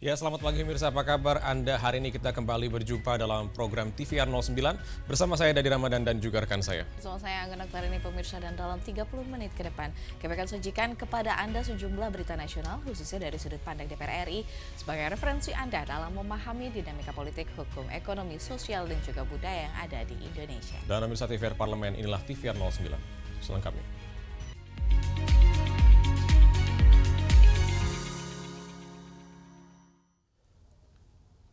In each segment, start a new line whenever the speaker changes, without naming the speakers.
Ya, selamat pagi pemirsa. Apa kabar Anda? Hari ini kita kembali berjumpa dalam program TVR 09 bersama saya Dadi Ramadan dan juga rekan saya.
Bersama saya Angga Noktarini pemirsa, dan dalam 30 menit ke depan kami akan sajikan kepada Anda sejumlah berita nasional khususnya dari sudut pandang DPR RI sebagai referensi Anda dalam memahami dinamika politik, hukum, ekonomi, sosial, dan juga budaya yang ada di Indonesia.
Dan pemirsa TVR Parlemen, inilah TVR 09 selengkapnya.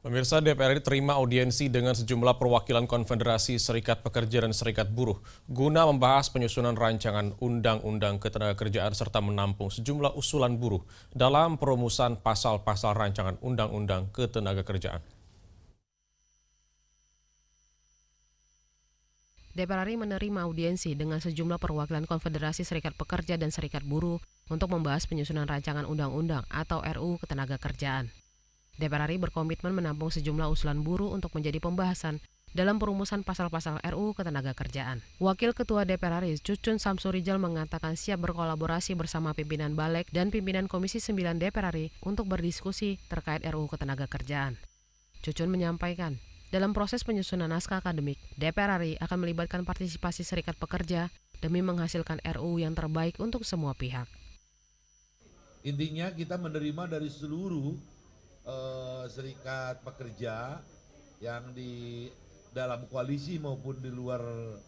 Pemirsa, DPR RI terima audiensi dengan sejumlah perwakilan Konfederasi Serikat Pekerja dan Serikat Buruh guna membahas penyusunan rancangan undang-undang ketenagakerjaan serta menampung sejumlah usulan buruh dalam perumusan pasal-pasal rancangan undang-undang ketenagakerjaan.
DPR RI menerima audiensi dengan sejumlah perwakilan Konfederasi Serikat Pekerja dan Serikat Buruh untuk membahas penyusunan rancangan undang-undang atau RUU Ketenagakerjaan. DPR RI berkomitmen menampung sejumlah usulan buruh untuk menjadi pembahasan dalam perumusan pasal-pasal RUU Ketenagakerjaan. Wakil Ketua DPR RI, Cucun Samsurijal, mengatakan siap berkolaborasi bersama pimpinan Balek dan pimpinan Komisi 9 DPR RI untuk berdiskusi terkait RUU Ketenagakerjaan. Cucun menyampaikan, dalam proses penyusunan naskah akademik, DPR RI akan melibatkan partisipasi serikat pekerja demi menghasilkan RUU yang terbaik untuk semua pihak.
Intinya kita menerima dari seluruh serikat pekerja yang di dalam koalisi maupun di luar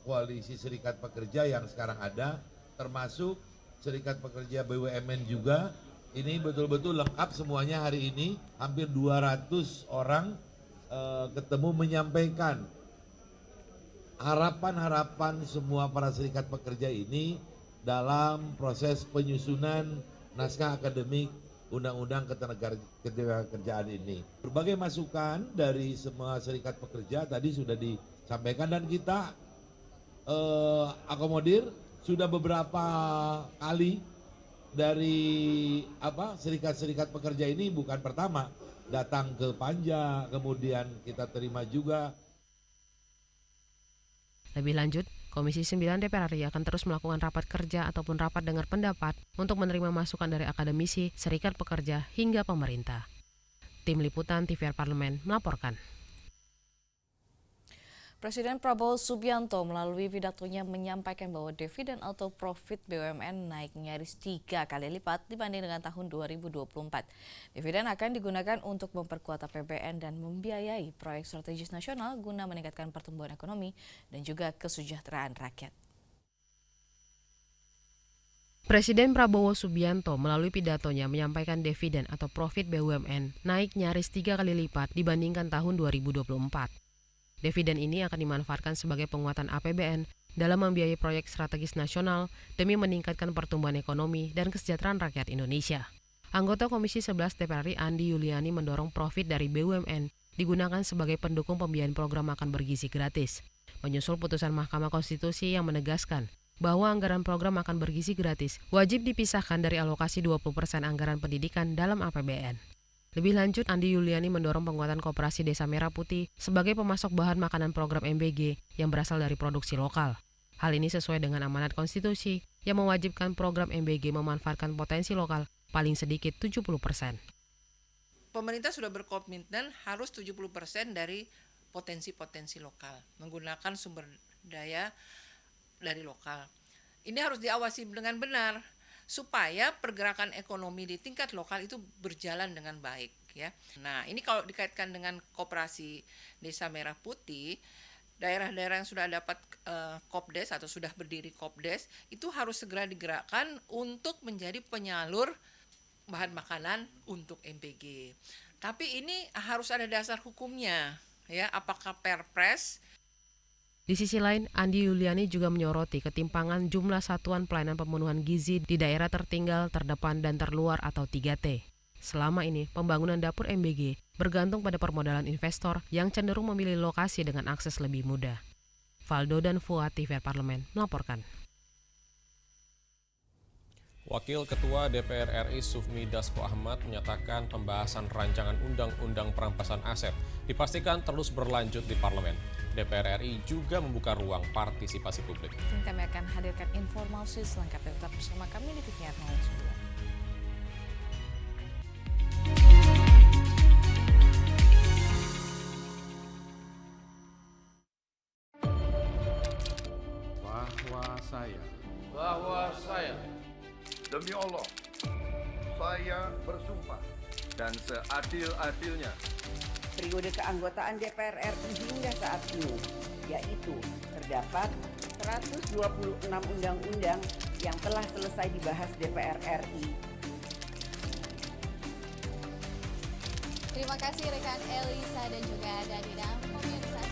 koalisi serikat pekerja yang sekarang ada, termasuk serikat pekerja BUMN juga. Ini betul-betul lengkap semuanya hari ini, hampir 200 orang ketemu menyampaikan harapan-harapan semua para serikat pekerja ini dalam proses penyusunan naskah akademik Undang-Undang Ketenagakerjaan ini. Berbagai masukan dari semua serikat pekerja tadi sudah disampaikan dan kita akomodir sudah beberapa kali dari serikat-serikat pekerja ini, bukan pertama datang ke Panja, kemudian kita terima juga.
Lebih lanjut, Komisi 9 DPR RI akan terus melakukan rapat kerja ataupun rapat dengar pendapat untuk menerima masukan dari akademisi, serikat pekerja, hingga pemerintah. Tim Liputan TVR Parlemen melaporkan.
Presiden Prabowo Subianto melalui pidatonya menyampaikan bahwa dividen atau profit BUMN naik nyaris 3 kali lipat dibanding dengan tahun 2024. Dividen akan digunakan untuk memperkuat APBN dan membiayai proyek strategis nasional guna meningkatkan pertumbuhan ekonomi dan juga kesejahteraan rakyat.
Presiden Prabowo Subianto melalui pidatonya menyampaikan dividen atau profit BUMN naik nyaris 3 kali lipat dibandingkan tahun 2024. Dividen ini akan dimanfaatkan sebagai penguatan APBN dalam membiayai proyek strategis nasional demi meningkatkan pertumbuhan ekonomi dan kesejahteraan rakyat Indonesia. Anggota Komisi 11 DPR RI Andi Yuliani mendorong profit dari BUMN digunakan sebagai pendukung pembiayaan program makan bergizi gratis, menyusul putusan Mahkamah Konstitusi yang menegaskan bahwa anggaran program makan bergizi gratis wajib dipisahkan dari alokasi 20% anggaran pendidikan dalam APBN. Lebih lanjut, Andi Yuliani mendorong penguatan Koperasi Desa Merah Putih sebagai pemasok bahan makanan program MBG yang berasal dari produksi lokal. Hal ini sesuai dengan amanat konstitusi yang mewajibkan program MBG memanfaatkan potensi lokal paling sedikit 70%.
Pemerintah sudah berkomitmen harus 70% dari potensi-potensi lokal, menggunakan sumber daya dari lokal. Ini harus diawasi dengan benar, supaya pergerakan ekonomi di tingkat lokal itu berjalan dengan baik, ya. Nah, ini kalau dikaitkan dengan Koperasi Desa Merah Putih, daerah-daerah yang sudah dapat Kopdes atau sudah berdiri Kopdes itu harus segera digerakkan untuk menjadi penyalur bahan makanan untuk MBG. Tapi ini harus ada dasar hukumnya, ya. Apakah Perpres?
Di sisi lain, Andi Yuliani juga menyoroti ketimpangan jumlah satuan pelayanan pemenuhan gizi di daerah tertinggal, terdepan, dan terluar atau 3T. Selama ini, pembangunan dapur MBG bergantung pada permodalan investor yang cenderung memilih lokasi dengan akses lebih mudah. Valdo dan Fuad TVR Parlemen melaporkan.
Wakil Ketua DPR RI Sufmi Dasko Ahmad menyatakan pembahasan rancangan undang-undang perampasan aset dipastikan terus berlanjut di parlemen. DPR RI juga membuka ruang partisipasi publik.
Kami akan hadirkan informasi selengkapnya, tetap bersama kami di TVR 09.
saya
demi Allah, saya bersumpah
dan seadil-adilnya
periode keanggotaan DPR RI hingga saat ini, yaitu terdapat 126 undang-undang yang telah selesai dibahas DPR RI.
Terima kasih rekan Elisa dan juga Danina. Pemirsa,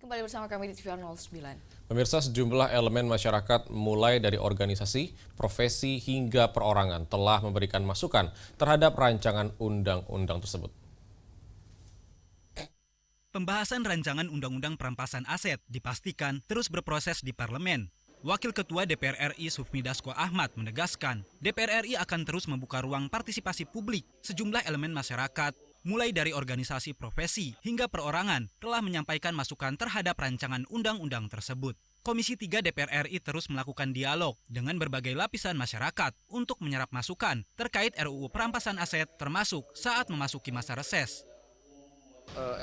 kembali bersama kami di TVR 09.
Pemirsa, sejumlah elemen masyarakat mulai dari organisasi, profesi hingga perorangan telah memberikan masukan terhadap rancangan undang-undang tersebut.
Pembahasan rancangan undang-undang perampasan aset dipastikan terus berproses di parlemen. Wakil Ketua DPR RI Sufmi Dasko Ahmad menegaskan, DPR RI akan terus membuka ruang partisipasi publik. Sejumlah elemen masyarakat, mulai dari organisasi profesi hingga perorangan, telah menyampaikan masukan terhadap rancangan undang-undang tersebut. Komisi 3 DPR RI terus melakukan dialog dengan berbagai lapisan masyarakat untuk menyerap masukan terkait RUU perampasan aset termasuk saat memasuki masa reses.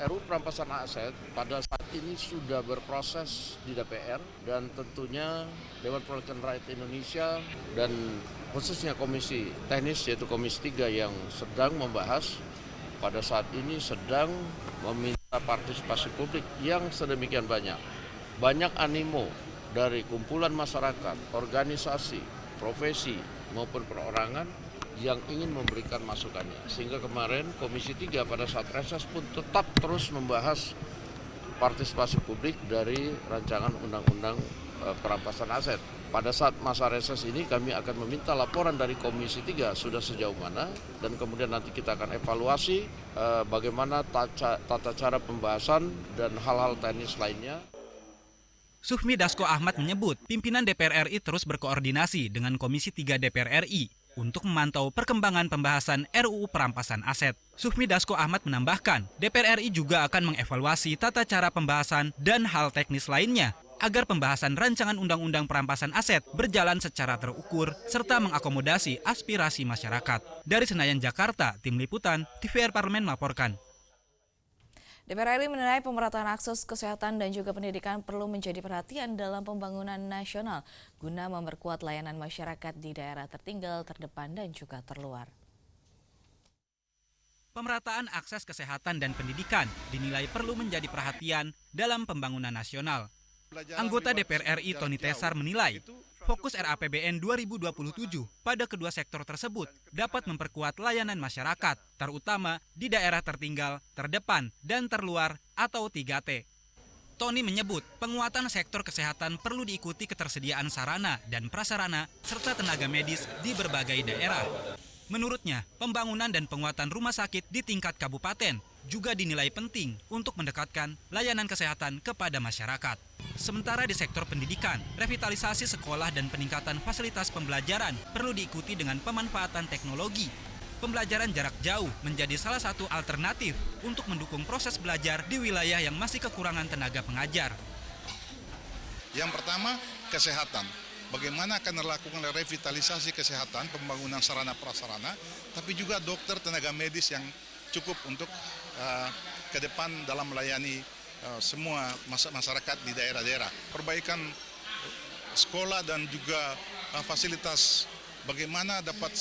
RUU perampasan aset pada saat ini sudah berproses di DPR dan tentunya Dewan Perwakilan Rakyat Indonesia dan khususnya Komisi Teknis yaitu Komisi 3 yang sedang membahas pada saat ini sedang meminta partisipasi publik yang sedemikian banyak. Banyak animo dari kumpulan masyarakat, organisasi, profesi maupun perorangan yang ingin memberikan masukannya. Sehingga kemarin Komisi 3 pada saat reses pun tetap terus membahas partisipasi publik dari rancangan undang-undang perampasan aset. Pada saat masa reses ini kami akan meminta laporan dari Komisi 3 sudah sejauh mana dan kemudian nanti kita akan evaluasi bagaimana tata cara pembahasan dan hal-hal teknis lainnya.
Sufmi Dasko Ahmad menyebut pimpinan DPR RI terus berkoordinasi dengan Komisi 3 DPR RI untuk memantau perkembangan pembahasan RUU perampasan aset. Sufmi Dasko Ahmad menambahkan, DPR RI juga akan mengevaluasi tata cara pembahasan dan hal teknis lainnya agar pembahasan rancangan undang-undang perampasan aset berjalan secara terukur serta mengakomodasi aspirasi masyarakat. Dari Senayan, Jakarta, Tim Liputan, TVR Parlemen melaporkan.
DPR RI menilai pemerataan akses kesehatan dan juga pendidikan perlu menjadi perhatian dalam pembangunan nasional guna memperkuat layanan masyarakat di daerah tertinggal, terdepan, dan juga terluar.
Pemerataan akses kesehatan dan pendidikan dinilai perlu menjadi perhatian dalam pembangunan nasional. Anggota DPR RI Tony Tesar menilai, fokus RAPBN 2027 pada kedua sektor tersebut dapat memperkuat layanan masyarakat, terutama di daerah tertinggal, terdepan, dan terluar atau 3T. Tony menyebut penguatan sektor kesehatan perlu diikuti ketersediaan sarana dan prasarana serta tenaga medis di berbagai daerah. Menurutnya, pembangunan dan penguatan rumah sakit di tingkat kabupaten juga dinilai penting untuk mendekatkan layanan kesehatan kepada masyarakat. Sementara di sektor pendidikan, revitalisasi sekolah dan peningkatan fasilitas pembelajaran perlu diikuti dengan pemanfaatan teknologi. Pembelajaran jarak jauh menjadi salah satu alternatif untuk mendukung proses belajar di wilayah yang masih kekurangan tenaga pengajar.
Yang pertama, kesehatan. Bagaimana akan melakukan revitalisasi kesehatan, pembangunan sarana prasarana, tapi juga dokter, tenaga medis yang cukup untuk ke depan dalam melayani semua masyarakat di daerah-daerah. Perbaikan sekolah dan juga fasilitas bagaimana dapat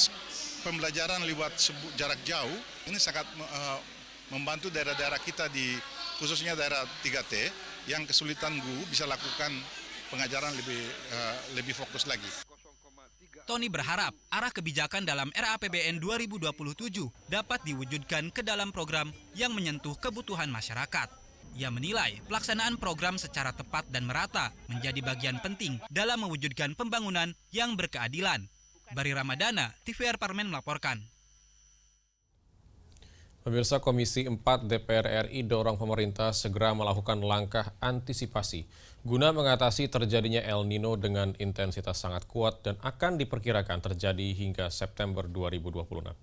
pembelajaran lewat jarak jauh, ini sangat membantu daerah-daerah kita khususnya daerah 3T yang kesulitan guru bisa lakukan pengajaran lebih fokus lagi.
Tony berharap arah kebijakan dalam RAPBN 2027 dapat diwujudkan ke dalam program yang menyentuh kebutuhan masyarakat. Ia menilai pelaksanaan program secara tepat dan merata menjadi bagian penting dalam mewujudkan pembangunan yang berkeadilan. Bari Ramadana, TVR Parlemen melaporkan.
Pemirsa, Komisi 4 DPR RI dorong pemerintah segera melakukan langkah antisipasi guna mengatasi terjadinya El Nino dengan intensitas sangat kuat dan akan diperkirakan terjadi hingga September 2026.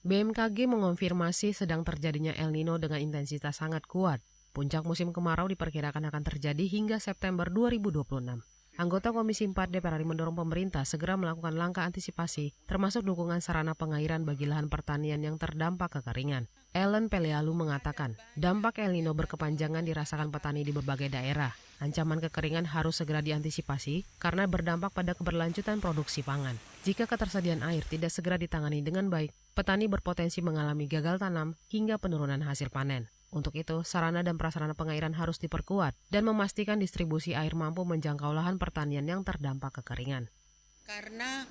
BMKG mengonfirmasi sedang terjadinya El Nino dengan intensitas sangat kuat. Puncak musim kemarau diperkirakan akan terjadi hingga September 2026. Anggota Komisi 4 DPR RI mendorong pemerintah segera melakukan langkah antisipasi, termasuk dukungan sarana pengairan bagi lahan pertanian yang terdampak kekeringan. Ellen Pelealu mengatakan, dampak El Nino berkepanjangan dirasakan petani di berbagai daerah. Ancaman kekeringan harus segera diantisipasi karena berdampak pada keberlanjutan produksi pangan. Jika ketersediaan air tidak segera ditangani dengan baik, petani berpotensi mengalami gagal tanam hingga penurunan hasil panen. Untuk itu, sarana dan prasarana pengairan harus diperkuat dan memastikan distribusi air mampu menjangkau lahan pertanian yang terdampak kekeringan.
Karena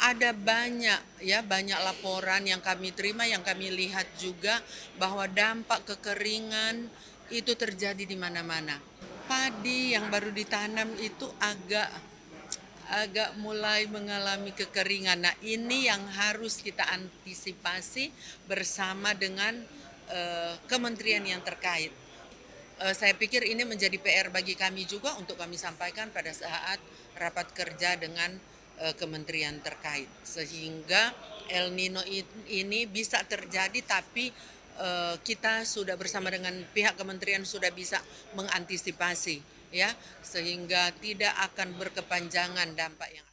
ada banyak laporan yang kami terima, yang kami lihat juga bahwa dampak kekeringan itu terjadi di mana-mana. Padi yang baru ditanam itu agak mulai mengalami kekeringan. Nah, ini yang harus kita antisipasi bersama dengan kementerian yang terkait. Saya pikir ini menjadi PR bagi kami juga untuk kami sampaikan pada saat rapat kerja dengan kementerian terkait. Sehingga El Nino ini bisa terjadi, tapi kita sudah bersama dengan pihak kementerian sudah bisa mengantisipasi, ya, sehingga tidak akan berkepanjangan dampak yang.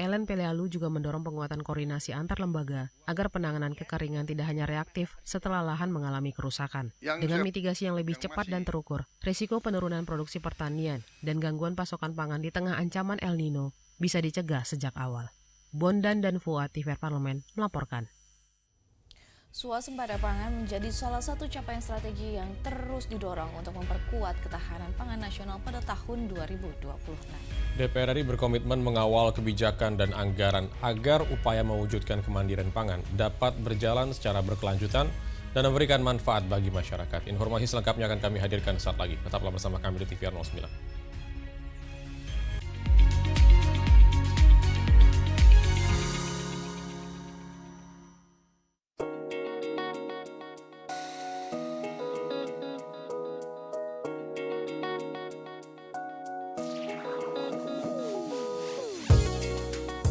Ellen Pelealu juga mendorong penguatan koordinasi antar lembaga agar penanganan kekeringan tidak hanya reaktif setelah lahan mengalami kerusakan. Dengan mitigasi yang lebih cepat dan terukur, risiko penurunan produksi pertanian dan gangguan pasokan pangan di tengah ancaman El Nino bisa dicegah sejak awal. Bondan dan Fuad, TVR Parlemen melaporkan.
Swasembada pangan menjadi salah satu capaian strategi yang terus didorong untuk memperkuat ketahanan pangan nasional pada tahun 2026.
DPR RI berkomitmen mengawal kebijakan dan anggaran agar upaya mewujudkan kemandirian pangan dapat berjalan secara berkelanjutan dan memberikan manfaat bagi masyarakat. Informasi selengkapnya akan kami hadirkan saat lagi. Tetaplah bersama kami di TVR 09.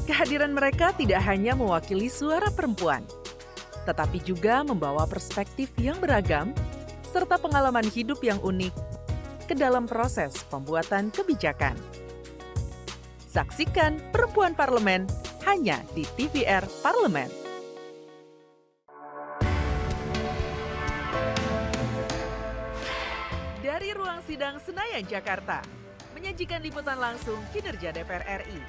Kehadiran mereka tidak hanya mewakili suara perempuan, tetapi juga membawa perspektif yang beragam serta pengalaman hidup yang unik ke dalam proses pembuatan kebijakan. Saksikan Perempuan Parlemen hanya di TVR Parlemen. Dari ruang sidang Senayan, Jakarta, menyajikan liputan langsung kinerja DPR RI.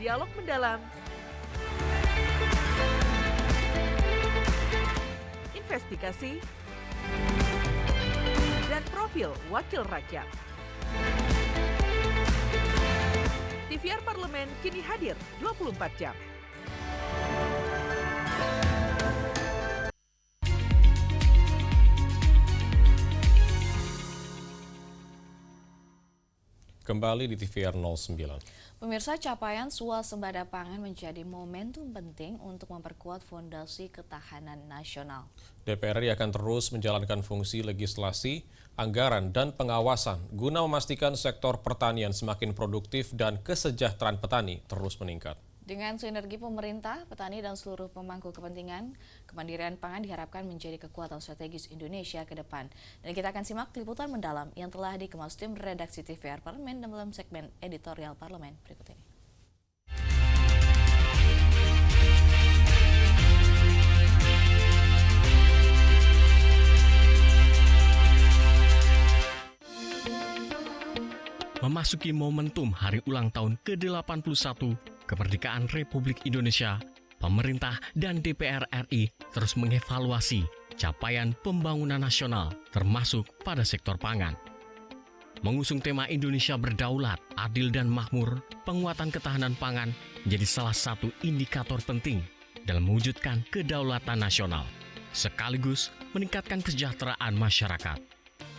Dialog mendalam, investigasi, dan profil wakil rakyat. TVR Parlemen kini hadir 24 jam.
Kembali di TVR 09.
Pemirsa, capaian swasembada pangan menjadi momentum penting untuk memperkuat fondasi ketahanan nasional.
DPR RI akan terus menjalankan fungsi legislasi, anggaran, dan pengawasan guna memastikan sektor pertanian semakin produktif dan kesejahteraan petani terus meningkat.
Dengan sinergi pemerintah, petani, dan seluruh pemangku kepentingan, kemandirian pangan diharapkan menjadi kekuatan strategis Indonesia ke depan. Dan kita akan simak liputan mendalam yang telah dikemas tim redaksi TVR Parlemen dalam segmen editorial Parlemen berikut ini.
Memasuki momentum hari ulang tahun ke-81 kemerdekaan Republik Indonesia, pemerintah dan DPR RI terus mengevaluasi capaian pembangunan nasional termasuk pada sektor pangan. Mengusung tema Indonesia berdaulat, adil dan makmur, penguatan ketahanan pangan menjadi salah satu indikator penting dalam mewujudkan kedaulatan nasional, sekaligus meningkatkan kesejahteraan masyarakat.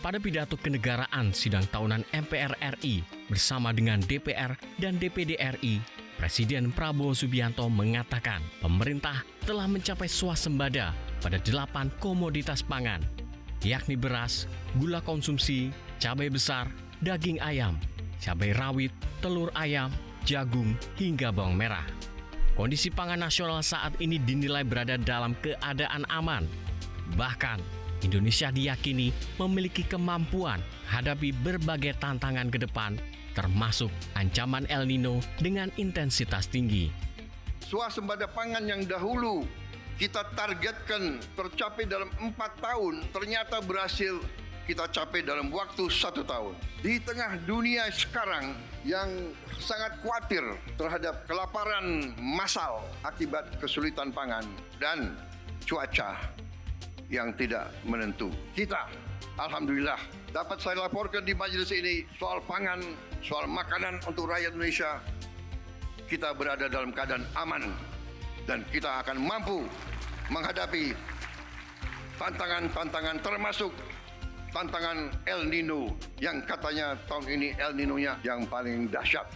Pada pidato kenegaraan sidang tahunan MPR RI bersama dengan DPR dan DPD RI, Presiden Prabowo Subianto mengatakan pemerintah telah mencapai swasembada pada 8 komoditas pangan, yakni beras, gula konsumsi, cabai besar, daging ayam, cabai rawit, telur ayam, jagung, hingga bawang merah. Kondisi pangan nasional saat ini dinilai berada dalam keadaan aman. Bahkan, Indonesia diyakini memiliki kemampuan hadapi berbagai tantangan ke depan, termasuk ancaman El Nino dengan intensitas tinggi.
Swasembada pangan yang dahulu kita targetkan tercapai dalam 4 tahun, ternyata berhasil kita capai dalam waktu 1 tahun. Di tengah dunia sekarang yang sangat khawatir terhadap kelaparan massal akibat kesulitan pangan dan cuaca yang tidak menentu, kita alhamdulillah dapat saya laporkan di majelis ini soal pangan, soal makanan untuk rakyat Indonesia, kita berada dalam keadaan aman dan kita akan mampu menghadapi tantangan-tantangan termasuk tantangan El Nino yang katanya tahun ini El Nino-nya yang paling dahsyat.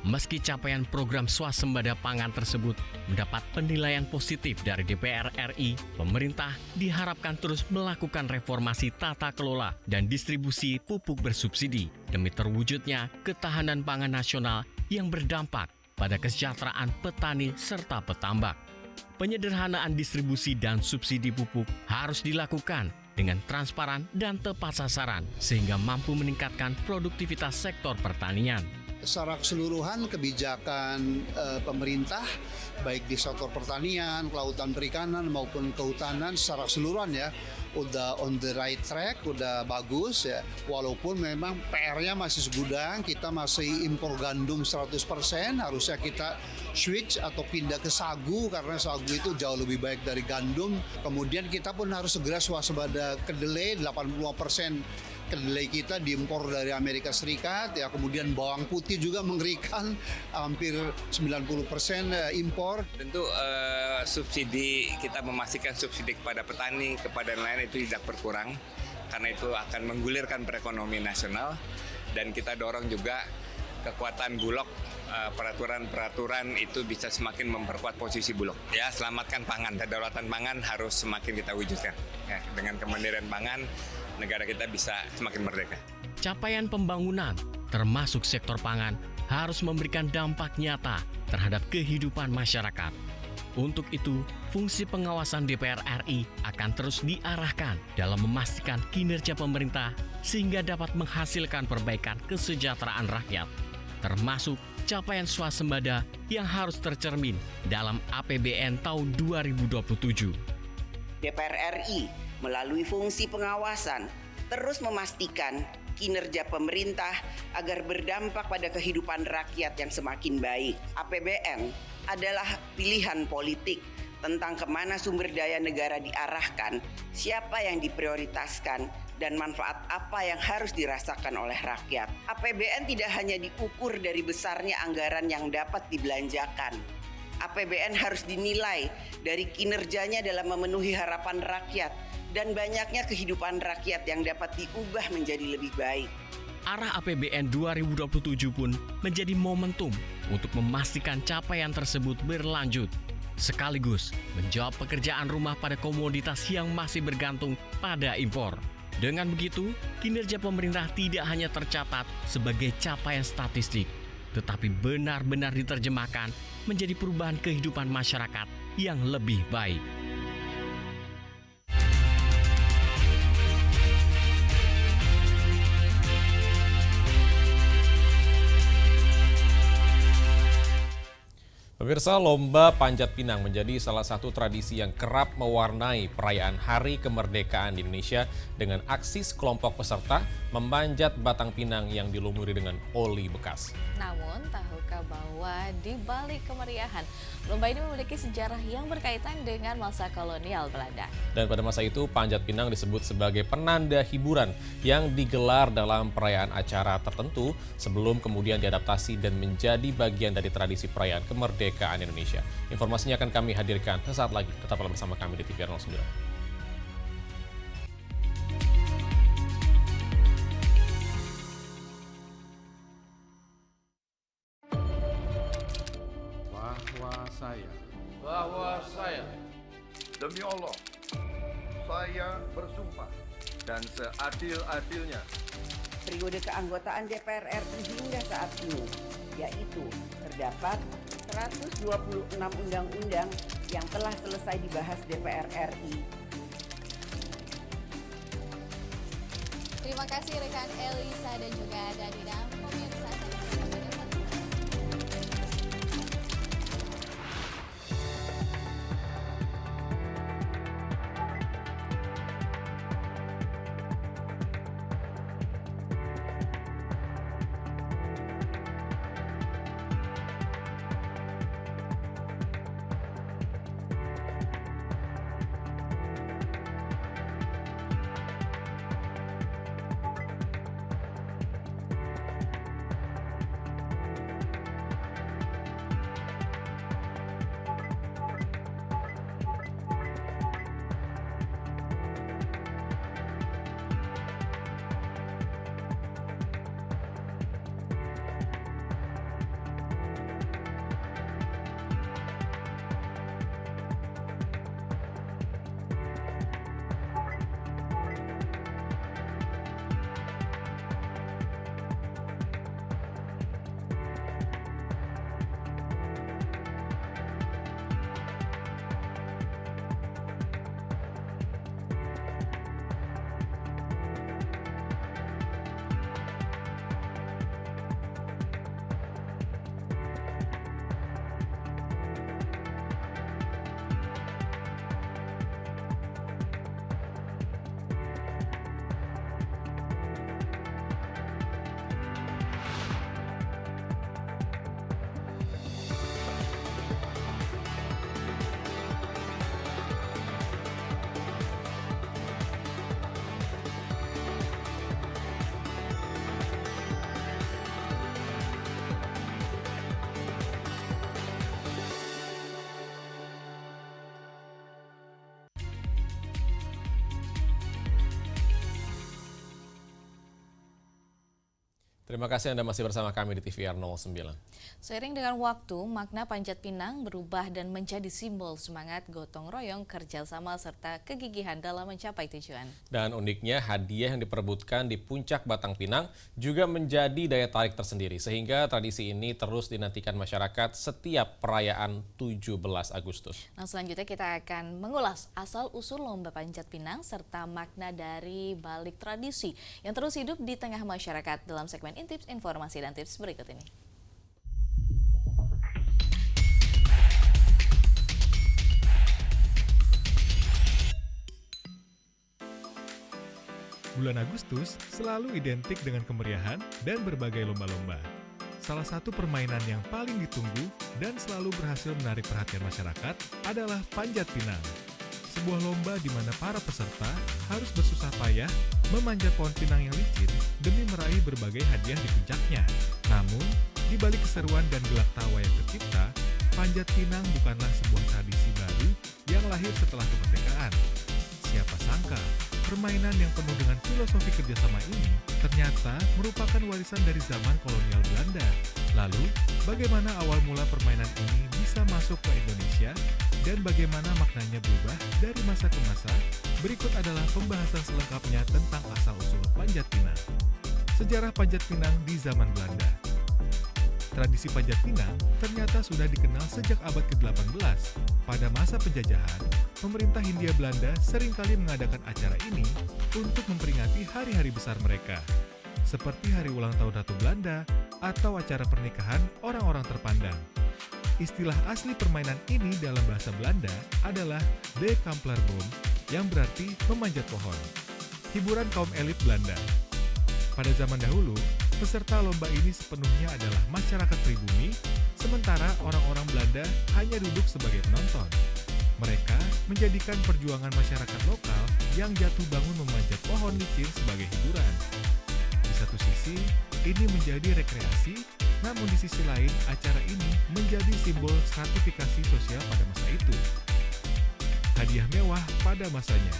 Meski capaian program swasembada pangan tersebut mendapat penilaian positif dari DPR RI, pemerintah diharapkan terus melakukan reformasi tata kelola dan distribusi pupuk bersubsidi demi terwujudnya ketahanan pangan nasional yang berdampak pada kesejahteraan petani serta petambak. Penyederhanaan distribusi dan subsidi pupuk harus dilakukan dengan transparan dan tepat sasaran sehingga mampu meningkatkan produktivitas sektor pertanian.
Secara keseluruhan kebijakan pemerintah baik di sektor pertanian, kelautan perikanan maupun kehutanan secara keseluruhan ya udah on the right track, udah bagus ya. Walaupun memang PR-nya masih segudang, kita masih impor gandum 100%, harusnya kita switch atau pindah ke sagu karena sagu itu jauh lebih baik dari gandum. Kemudian kita pun harus segera swasembada kedelai, 85% kedelai kita diimpor dari Amerika Serikat ya, kemudian bawang putih juga mengerikan, hampir 90% impor.
Tentu subsidi, kita memastikan subsidi kepada petani, kepada nelayan itu tidak berkurang karena itu akan menggulirkan perekonomian nasional, dan kita dorong juga kekuatan Bulog, peraturan-peraturan itu bisa semakin memperkuat posisi Bulog. Ya, selamatkan pangan, kedaulatan pangan harus semakin kita wujudkan. Ya, dengan kemandirian pangan, negara kita bisa semakin merdeka.
Capaian pembangunan, termasuk sektor pangan, harus memberikan dampak nyata terhadap kehidupan masyarakat. Untuk itu, fungsi pengawasan DPR RI akan terus diarahkan dalam memastikan kinerja pemerintah sehingga dapat menghasilkan perbaikan kesejahteraan rakyat, termasuk capaian swasembada yang harus tercermin dalam APBN tahun 2027.
DPR RI melalui fungsi pengawasan terus memastikan kinerja pemerintah agar berdampak pada kehidupan rakyat yang semakin baik. APBN adalah pilihan politik tentang kemana sumber daya negara diarahkan, siapa yang diprioritaskan, dan manfaat apa yang harus dirasakan oleh rakyat. APBN tidak hanya diukur dari besarnya anggaran yang dapat dibelanjakan. APBN harus dinilai dari kinerjanya dalam memenuhi harapan rakyat dan banyaknya kehidupan rakyat yang dapat diubah menjadi lebih baik.
arah APBN 2027 pun menjadi momentum untuk memastikan capaian tersebut berlanjut, sekaligus menjawab pekerjaan rumah pada komoditas yang masih bergantung pada impor. Dengan begitu, kinerja pemerintah tidak hanya tercatat sebagai capaian statistik, tetapi benar-benar diterjemahkan menjadi perubahan kehidupan masyarakat yang lebih baik.
Pemirsa, Lomba Panjat Pinang menjadi salah satu tradisi yang kerap mewarnai perayaan Hari Kemerdekaan di Indonesia dengan aksi sekelompok peserta memanjat batang pinang yang dilumuri dengan oli bekas.
Namun, tahukah bahwa di balik kemeriahan, lomba ini memiliki sejarah yang berkaitan dengan masa kolonial Belanda.
Dan pada masa itu, panjat pinang disebut sebagai penanda hiburan yang digelar dalam perayaan acara tertentu sebelum kemudian diadaptasi dan menjadi bagian dari tradisi perayaan kemerdekaan Indonesia. Informasinya akan kami hadirkan sesaat lagi. Tetaplah bersama kami di TVR 09.
Bahwa saya
Demi Allah, saya bersumpah.
dan seadil-adilnya
Periode keanggotaan DPR RI hingga saat ini, yaitu terdapat 126 undang-undang yang telah selesai dibahas DPR RI.
Terima kasih rekan Elisa dan juga Danida. Pemirsa,
Terima kasih Anda masih bersama kami di TVR 09.
Seiring dengan waktu, makna panjat pinang berubah dan menjadi simbol semangat gotong royong, kerjasama, serta kegigihan dalam mencapai tujuan.
Dan uniknya, hadiah yang diperebutkan di puncak batang pinang juga menjadi daya tarik tersendiri, sehingga tradisi ini terus dinantikan masyarakat setiap perayaan 17 Agustus.
Nah, selanjutnya kita akan mengulas asal-usul lomba panjat pinang serta makna dari balik tradisi yang terus hidup di tengah masyarakat dalam segmen Tips, Informasi, dan Tips berikut ini.
Bulan Agustus selalu identik dengan kemeriahan dan berbagai lomba-lomba. Salah satu permainan yang paling ditunggu dan selalu berhasil menarik perhatian masyarakat adalah panjat pinang. Sebuah lomba di mana para peserta harus bersusah payah memanjat pohon pinang yang licin demi meraih berbagai hadiah di puncaknya. Namun, di balik keseruan dan gelak tawa yang tercipta, panjat pinang bukanlah sebuah tradisi baru yang lahir setelah kemerdekaan. Siapa sangka, permainan yang penuh dengan filosofi kerjasama ini ternyata merupakan warisan dari zaman kolonial Belanda. Lalu, bagaimana awal mula permainan ini bisa masuk ke Indonesia dan bagaimana maknanya berubah dari masa ke masa? Berikut adalah pembahasan selengkapnya tentang asal-usul Panjat Pinang. Sejarah Panjat Pinang di zaman Belanda. Tradisi Panjat Pinang ternyata sudah dikenal sejak abad ke-18. Pada masa penjajahan, pemerintah Hindia Belanda seringkali mengadakan acara ini untuk memperingati hari-hari besar mereka, seperti hari ulang tahun Ratu Belanda atau acara pernikahan orang-orang terpandang. Istilah asli permainan ini dalam bahasa Belanda adalah de Kamplerboom, yang berarti memanjat pohon. Hiburan kaum elit Belanda. Pada zaman dahulu, peserta lomba ini sepenuhnya adalah masyarakat pribumi, sementara orang-orang Belanda hanya duduk sebagai penonton. Mereka menjadikan perjuangan masyarakat lokal yang jatuh bangun memanjat pohon licin sebagai hiburan. Di satu sisi, ini menjadi rekreasi, namun di sisi lain, acara ini menjadi simbol stratifikasi sosial pada masa itu. Hadiah mewah pada masanya.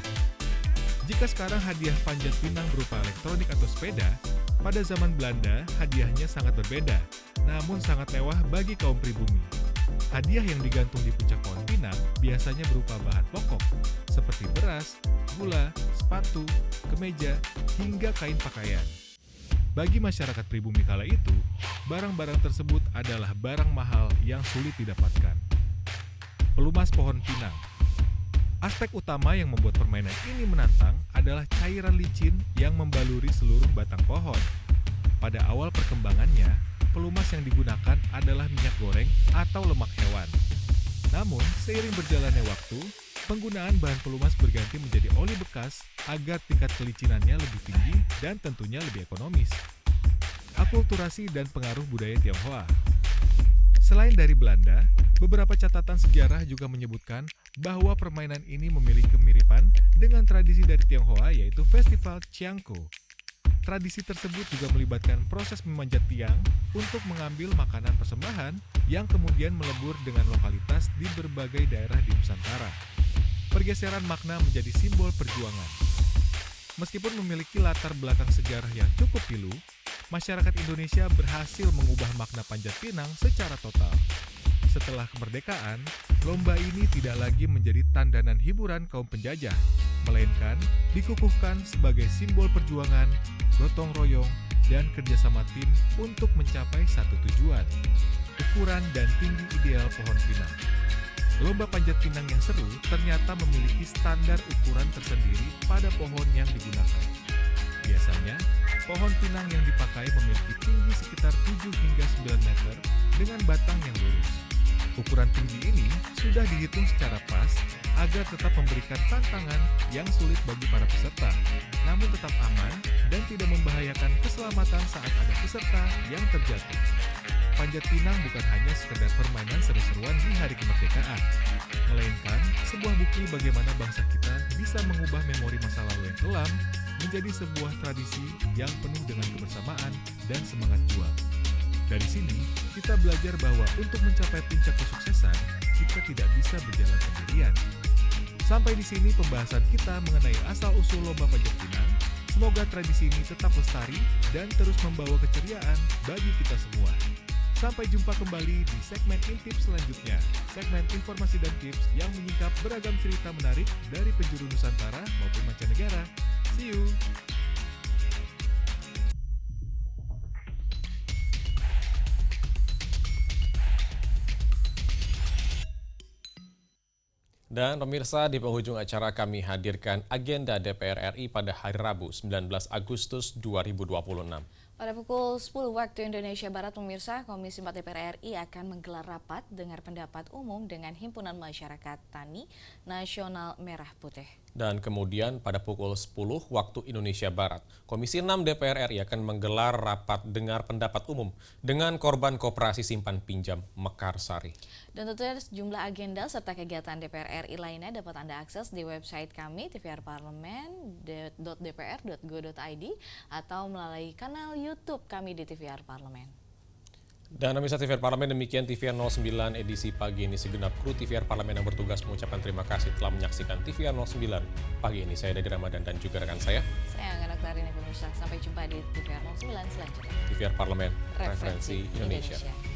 Jika sekarang hadiah panjat pinang berupa elektronik atau sepeda, pada zaman Belanda hadiahnya sangat berbeda, namun sangat mewah bagi kaum pribumi. Hadiah yang digantung di puncak pohon pinang biasanya berupa bahan pokok, seperti beras, gula, sepatu, kemeja, hingga kain pakaian. Bagi masyarakat pribumi kala itu, barang-barang tersebut adalah barang mahal yang sulit didapatkan. Pelumas pohon pinang. Aspek utama yang membuat permainan ini menantang adalah cairan licin yang membaluri seluruh batang pohon. Pada awal perkembangannya, pelumas yang digunakan adalah minyak goreng atau lemak hewan. Namun, seiring berjalannya waktu, penggunaan bahan pelumas berganti menjadi oli bekas agar tingkat kelicinannya lebih tinggi dan tentunya lebih ekonomis. Akulturasi dan pengaruh budaya Tionghoa. Selain dari Belanda, beberapa catatan sejarah juga menyebutkan bahwa permainan ini memiliki kemiripan dengan tradisi dari Tionghoa, yaitu Festival Chiangko. Tradisi tersebut juga melibatkan proses memanjat tiang untuk mengambil makanan persembahan yang kemudian melebur dengan lokalitas di berbagai daerah di Nusantara. Pergeseran makna menjadi simbol perjuangan. Meskipun memiliki latar belakang sejarah yang cukup pilu, masyarakat Indonesia berhasil mengubah makna panjat pinang secara total. Setelah kemerdekaan, lomba ini tidak lagi menjadi tandanan hiburan kaum penjajah, melainkan dikukuhkan sebagai simbol perjuangan, gotong royong, dan kerjasama tim untuk mencapai satu tujuan, ukuran dan tinggi ideal pohon pinang. Lomba panjat pinang yang seru ternyata memiliki standar ukuran tersendiri pada pohon yang digunakan. Biasanya, pohon pinang yang dipakai memiliki tinggi sekitar 7 hingga 9 meter dengan batang yang lurus. Ukuran tinggi ini sudah dihitung secara pas agar tetap memberikan tantangan yang sulit bagi para peserta, namun tetap aman dan tidak membahayakan keselamatan saat ada peserta yang terjatuh. Panjat pinang bukan hanya sekedar permainan seru-seruan di hari kemerdekaan, melainkan sebuah bukti bagaimana bangsa kita bisa mengubah memori masa lalu yang kelam menjadi sebuah tradisi yang penuh dengan kebersamaan dan semangat juang. Dari sini, kita belajar bahwa untuk mencapai puncak kesuksesan, kita tidak bisa berjalan sendirian. Sampai di sini pembahasan kita mengenai asal-usul lomba panjat pinang. Semoga tradisi ini tetap lestari dan terus membawa keceriaan bagi kita semua. Sampai jumpa kembali di segmen Intip selanjutnya, segmen informasi dan tips yang menyingkap beragam cerita menarik dari penjuru Nusantara maupun mancanegara. See you!
Dan pemirsa, di penghujung acara kami hadirkan agenda DPR RI pada hari Rabu 19 Agustus 2026.
Pada pukul 10 waktu Indonesia Barat, pemirsa, Komisi 4 DPR RI akan menggelar rapat dengar pendapat umum dengan Himpunan Masyarakat Tani Nasional Merah Putih.
Dan kemudian pada pukul 10 waktu Indonesia Barat, Komisi 6 DPR RI akan menggelar rapat dengar pendapat umum dengan korban koperasi simpan pinjam Mekarsari.
Dan tentunya sejumlah agenda serta kegiatan DPR RI lainnya dapat Anda akses di website kami tvrparlemen.dpr.go.id atau melalui kanal YouTube kami di TVR Parlemen.
Dan pemirsa TVR Parlemen, demikian TVR 09 edisi pagi ini. Segenap kru TVR Parlemen yang bertugas mengucapkan terima kasih telah menyaksikan TVR 09 pagi ini. Saya Dadi Ramadan dan juga rekan saya.
Saya Angga Noktarini pemirsa. Sampai jumpa di TVR 09 selanjutnya.
TVR Parlemen, Referensi Indonesia.